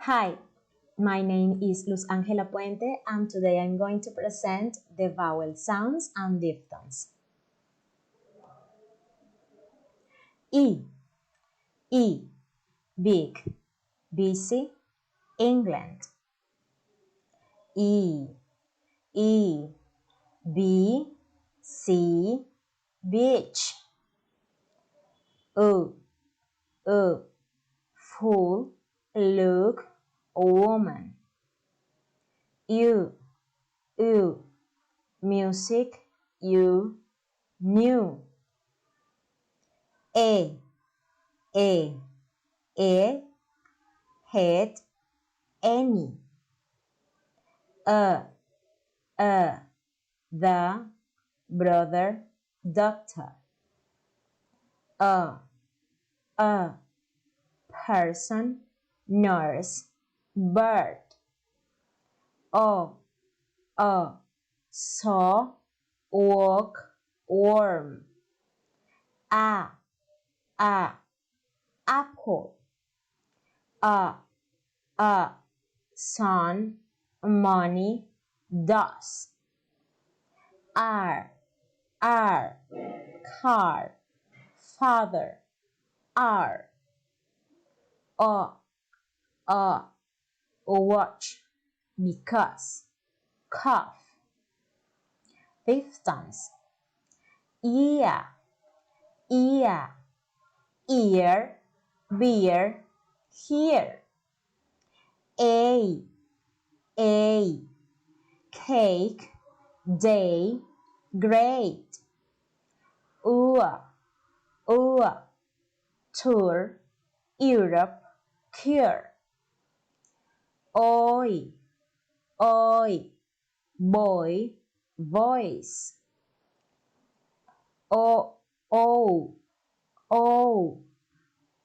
Hi, my name is Luz Ángela Puente and today I'm going to present the vowel sounds and diphthongs. E, big, busy, England. E, B, C, beach. O, full, look, woman. U, music, you, new. A, head, any. The, brother, doctor. A, person, nurse, bird. O, saw, walk, worm. A, apple. Sun, money, dust. R, car, father, R. O, watch, because, cough. Diphthongs. Ear, ear, beer, here. A, cake, day, great. Tour, Europe, cure. Oi, boy, voice.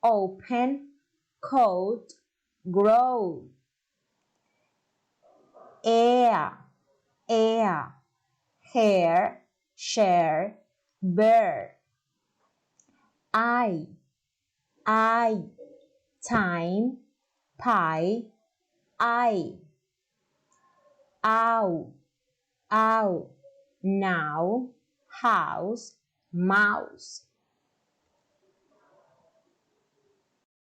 Open, coat, grow. Air, hair, share, bear. I, time, pie, I. Ow, now, house, mouse.